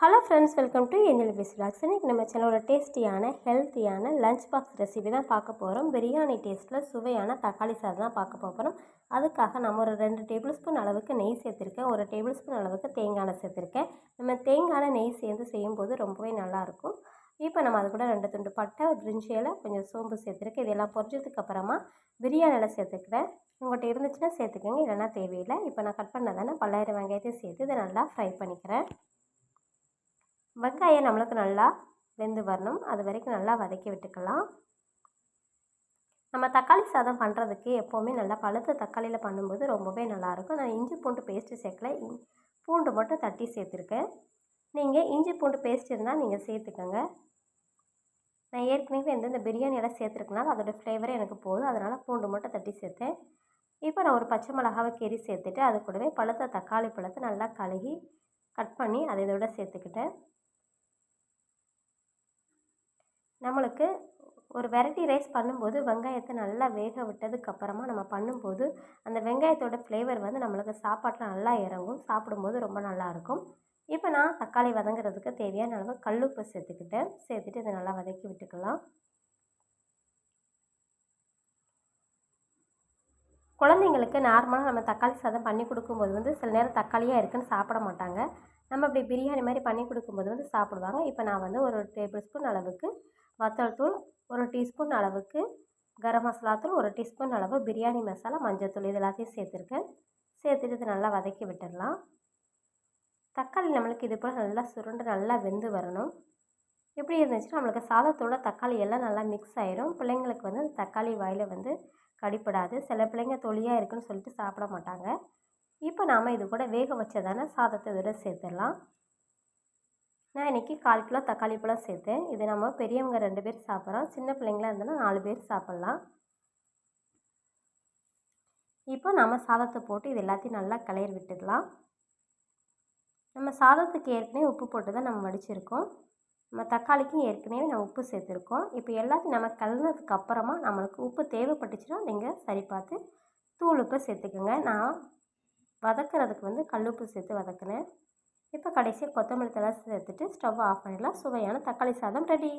Hello friends, welcome to angel vlogs. இன்றைக்கி நம்ம சேனலோட டேஸ்டியான ஹெல்த்தியான லஞ்ச் பாக்ஸ் ரெசிபி தான் பார்க்க போகிறோம். பிரியாணி டேஸ்ட்டில் சுவையான தக்காளி சாதம் தான் பார்க்க போகிறோம். அதுக்காக நம்ம ஒரு 2 டேபிள் ஸ்பூன் அளவுக்கு நெய் சேர்த்துருக்கேன், 1 டேபிள் ஸ்பூன் அளவுக்கு தேங்காய் எண்ணெய் சேர்த்துருக்கேன். நம்ம தேங்காய் நெய் சேர்ந்து செய்யும்போது ரொம்பவே நல்லாயிருக்கும். இப்போ நம்ம அது கூட 2 துண்டு பட்டை, பிரிஞ்சி இலை, கொஞ்சம் சோம்பு சேர்த்துருக்கேன். இதெல்லாம் பொரிச்சதுக்கு அப்புறமா பிரியாணி இலை சேர்த்துக்கிறேன். உங்கள்கிட்ட இருந்துச்சுன்னா சேர்த்துக்கோங்க, இல்லைன்னா தேவையில்லை. இப்போ நான் கட் பண்ணதானே பல்லாயிரம் வெங்காயத்தையும் சேர்த்து இதை நல்லா ஃப்ரை பண்ணிக்கிறேன். வெங்காயம் நம்மளுக்கு நல்லா வெந்து வரணும், அது வரைக்கும் நல்லா வதக்கி விட்டுக்கலாம். நம்ம தக்காளி சாதம் பண்ணுறதுக்கு எப்போவுமே நல்லா பழுத்த தக்காளியில் பண்ணும்போது ரொம்பவே நல்லாயிருக்கும். நான் இஞ்சி பூண்டு பேஸ்ட்டு சேர்க்கல, பூண்டு மட்டும் தட்டி சேர்த்துருக்கேன். நீங்கள் இஞ்சி பூண்டு பேஸ்ட் இருந்தால் நீங்கள் சேர்த்துக்கோங்க. நான் ஏற்கனவே இந்த பிரியாணியெல்லாம் சேர்த்துருக்கனால அதோடய ஃப்ளேவரே எனக்கு போதும், அதனால் பூண்டு மட்டும் தட்டி சேர்த்தேன். இப்போ நான் ஒரு பச்சை மிளகாவை கீறி சேர்த்துட்டு அது கூடவே பழுத்த தக்காளி பழத்தை நல்லா கழுகி கட் பண்ணி அதை இதோட சேர்த்துக்கிட்டேன். நம்மளுக்கு ஒரு வெரைட்டி ரைஸ் பண்ணும்போது வெங்காயத்தை நல்லா வேக விட்டதுக்கப்புறமா நம்ம பண்ணும்போது அந்த வெங்காயத்தோட ஃப்ளேவர் நம்மளுக்கு சாப்பாட்டில் நல்லா இறங்கும், சாப்பிடும்போது ரொம்ப நல்லாயிருக்கும். இப்போ நான் தக்காளி வதங்குறதுக்கு தேவையான அளவு கல்லுப்பு சேர்த்துக்கிட்டேன். சேர்த்துட்டு இதை நல்லா வதக்கி விட்டுக்கலாம். குழந்தைங்களுக்கு நார்மலாக நம்ம தக்காளி சாதம் பண்ணி கொடுக்கும்போது சில நேரம் தக்காளியாக இருக்குன்னு சாப்பிட மாட்டாங்க. நம்ம இப்படி பிரியாணி மாதிரி பண்ணி கொடுக்கும்போது சாப்பிடுவாங்க. இப்போ நான் ஒரு டேபிள் ஸ்பூன் அளவுக்கு வத்தல் தூள், 1 டீஸ்பூன் அளவுக்கு கரம் மசாலா தூள், 1 டீஸ்பூன் அளவு பிரியாணி மசாலா, மஞ்சள் தூள் இது எல்லாத்தையும் சேர்த்துருக்கேன். சேர்த்துட்டு இது நல்லா வதக்கி விட்டுடலாம். தக்காளி நம்மளுக்கு இது போல் நல்லா சுருண்டு நல்லா வெந்து வரணும். எப்படி இருந்துச்சுன்னா நம்மளுக்கு சாதத்தோட தக்காளி எல்லாம் நல்லா மிக்ஸ் ஆயிரும். பிள்ளைங்களுக்கு தக்காளி வாயில் கடிப்படாது. சில பிள்ளைங்க தொலியாக இருக்குன்னு சொல்லிட்டு சாப்பிட மாட்டாங்க. இப்போ நாம் இது கூட வேக வச்சதான சாதத்தை இதோட சேர்த்துடலாம். நான் இன்றைக்கி 1/4 கிலோ தக்காளி பழம் சேர்த்தேன். இது நம்ம பெரியவங்க 2 பேர் சாப்பிட்றோம், சின்ன பிள்ளைங்களாக இருந்தோன்னா 4 பேர் சாப்பிட்லாம். இப்போ நம்ம சாதத்தை போட்டு இது எல்லாத்தையும் நல்லா கிளறி விட்டுடலாம். நம்ம சாதத்துக்கு ஏற்கனவே உப்பு போட்டு தான் நம்ம வடிச்சிருக்கோம். நம்ம தக்காளிக்கும் ஏற்கனவே நம்ம உப்பு சேர்த்துருக்கோம். இப்போ எல்லாத்தையும் நம்ம கலந்ததுக்கு அப்புறமா நம்மளுக்கு உப்பு தேவைப்பட்டுச்சுன்னா நீங்கள் சரி பார்த்து தூள் உப்பு சேர்த்துக்குங்க. நான் வதக்கிறதுக்கு கல்லுப்பு சேர்த்து வதக்கினேன். இப்போ கடைசியாக கொத்தமல்லி தழை சேர்த்துட்டு ஸ்டவ் ஆஃப் பண்ணிடலாம். சுவையான தக்காளி சாதம் ரெடி.